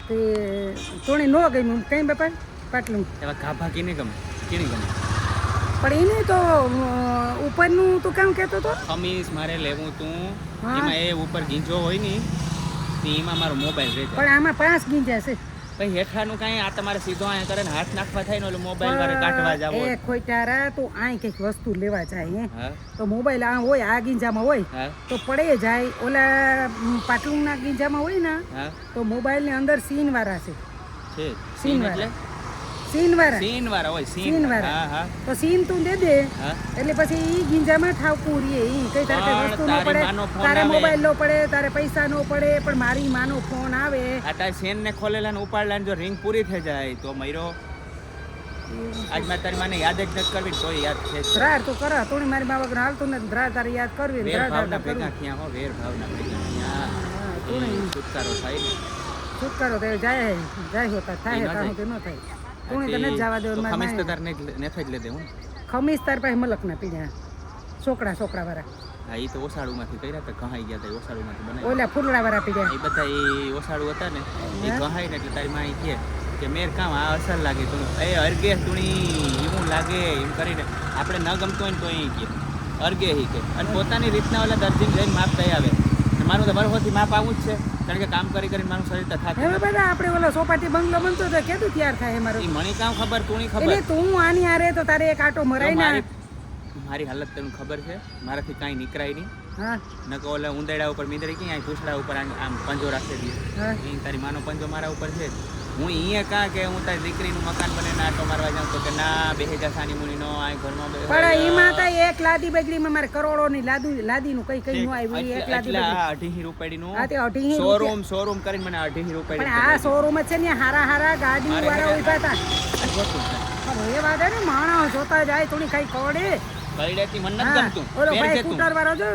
તે તોણી નો ગમ્યું કઈ બાપા પાટલું એવા ગાભા કેને ગમે કેની ગમે પણ એને તો ઉપરનું તું કેમ કહેતો તો ખમીસ મારે લેવું તું હા. એમાં એ ઉપર ગીંજો હોય ને તે એમાં મારો મોબાઈલ રહે પણ આમાં 5 ગીંજા છે પછી હેઠાનું કાંઈ આ તમારે સીધો અહીંયા કરે ને હાથ નાખવા થાય ને ઓલો મોબાઈલ વાળે કાઢવા જાવ એ ખોટારા તું આય કંઈક વસ્તુ લેવા જાય હે હા તો મોબાઈલ આ હોય આ ગીંજામાં હોય હા તો પડે જાય ઓલા પાટલુંના ગીંજામાં હોય ને હા તો મોબાઈલની અંદર સીન વાળા છે છે સીન સીન એટલે સીન વાળા સીન વાળા હોય સીન સીન વાળા. હા હા તો સીન તું દે દે હા એટલે પછી ઈ ગીંજામાં ઠાવકું રીએ ઈ કઈ તારે કઈ પણ વસ્તુ નો તારી પડે માનો ફોન તારે આવે. મોબાઈલ નો પડે તારે પૈસા નો પડે પણ મારી માનો ફોન આવે આ તાર સેન ને ખોલેલા ને ઉપાડલા ને જો રિંગ પૂરી થઈ જાય તો મયરો આજ મેં તારી માને યાદ જ નથી કરવી ને તોય યાદ છે જ. ધ્રાર તું કર તું મારી બાબા વગર હાલતું ને ધ્રાર તારે યાદ કરવી ને વેર ધ્રાર ભાવના તારે ભેગા કરવી. થયા હો વેર ભાવના ભેગા થયા હા, તું એ નહીં. છુટકારો થાય ને છુટકારો તો જાય હોતા થાય એ ન કામ જાય. તો ન થાય તું તો નથી જવા દે તો મારી ખમીસ તો માએ. તાર નેથ જ લે દે હું ખમીસ તાર પાસે મલક ના પીડ્યા છોકરા વાળા હા એ તો ઓસાડુમાંથી કર્યા હતા કહાઈ ગયા હતા ઓસાડુમાંથી બનાવી ઓલા ફૂલડા વાળા પીડ્યા એ બધા એ ઓસાડુ હતા ને એ હા. કહાઈ ને એટલે તારી માં કહે કે મેર કામ આ અસર લાગે તું એ અરગે તુણી એવું લાગે એમ કરીને આપણે ન ગમતું હોય ને તો એ કહે અરગે હી કે અને પોતાની રીતના ઓલા દર્જીને જઈને માપ દઈ આવે અને મારું તો બરોબરથી માપ આવું જ છે કારણ કે કામ કરી કરીને મારું શરીર તો થાતું હવે બધા આપણે ઓલો સોપાટી બંગલો બનતો તો કેતું તૈયાર થાય મારું એ મને કામ ખબર તુણી એટલે ખબર તું આની આરે તો તારે એક આટો મરાય ના મારી હાલત તને ખબર છે મારાથી કાંઈ નીકળાય નહીં હા નકો ઓલા ઉંદેડા ઉપર મીંદડી ક્યાં પૂછડા ઉપર આમ પંજો રાખી દઈએ હા એ તારી માનો પંજો મારા ઉપર છે જ. હું અહીંયા કાં કે હું તારી દીકરીનું મકાન બને આટો મારવા જાઉં તો કે ના બેહેજા સાની મુનિનો આ ઘરમાં પણ એમાં તો એક લાદી બગડીમાં મારે કરોડોની લાદીનું કઈ કઈ નું આવ્યું એક લાદી એટલે બગડી. આ 2.5 રૂપિયાનું હા તે 2.5 શોરૂમ કરીને મને 2.5 પણ રૂપિયાની આ શોરૂમ જ છે ને હારા હારા ગાડી મારે વાળા ઘરે- ઉભા હતા આ જોતું છે. પણ એ વાત હે ને માણસ જોતા જાય થોડી કઈ કવડે બૈડેથી મને નથી હા ગમતું ઓલો પહેર ભાઈ છે તું સ્કૂટર વાળો જો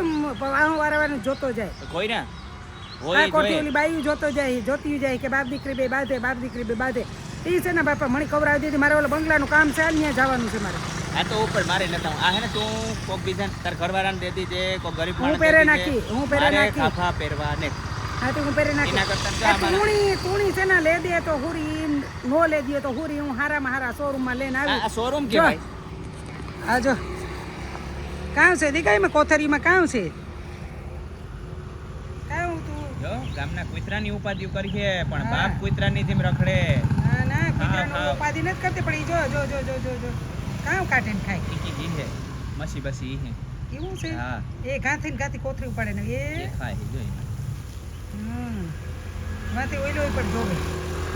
વાહન વાળા જોતો જાય કોઈ ના આ હોય કોટી જોઈએ ઓલી બાઈ જોતો જાય જોતી જાય કે બાપ દીકરી બે બાધે બાપ દીકરી બે બાધે ઈ છે ને બાપા મને કવરાવી દીધી મારે ઓલા બંગલાનું કામ છે ત્યાં જવાનું છે મારે આ તો ઉપર મારે નથી આ હે ને તું કોક બીજા તાર ઘરવાળાને દે દીજે કોક ગરીબ હું માણસને પહેરે દે નાખી, દીજે. હું પહેરે મારે નાખી. ખાફા પહેરવા ને હા તો હું પહેરી એના નાખી કરતાં તો આ મારા- તુણી છે ને લે દે તો હુરી નો લે દે તો હુરી હું હારામાં હારા શોરૂમમાં લઈને આ આવી શોરૂમ જો. કેવાય આ જો કામ છે દીકાઈમાં કોથરીમાં કામ છે કામ તું જો ગામના કૂતરાની ઉપાધિ કરી છે પણ હા. બાપ કૂતરાની જેમ રખડે ના ના કૂતરાનું હા. ઉપાધિ નથી કરતી પણ ઈ જો જો જો જો જો જો કામ કાઢે ને ખાય ટીકી જી છે મસી બસી ઈ હે કેવું છે હા એ ગાંથી ને ગાંથી કોથરી ઉપાડે ને એ એ ખાય છે જો એમાં. માથે ઓઈલો ઉપર જોવે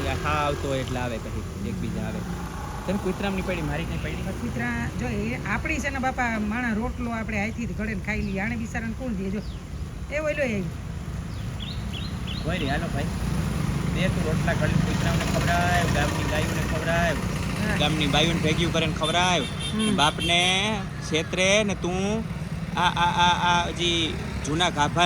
એ હા આવતો હોય એટલે આવે પછી એકબીજા આવે તને કૂતરામની પડી મારી કઈ પડી નથી કૂતરા જો એ આપણી છે ને બાપા માણા રોટલો આપણે આઈથી ઘડે ને ખાઈ લઈએ આને બિચારાને કોણ દે જો એ ઓઈલો એ કોઈ રે હાલો ભાઈ બે તું રોટલા ઘડી કૂતરાઓને ખવડાવ ગામની ગાયોને ખવડાવ હા. ગામની બાયુને ભેગ્યું કરીને ખવડાવ હમ. બાપને છેતરે ને તું આ હજી જૂના ગાભા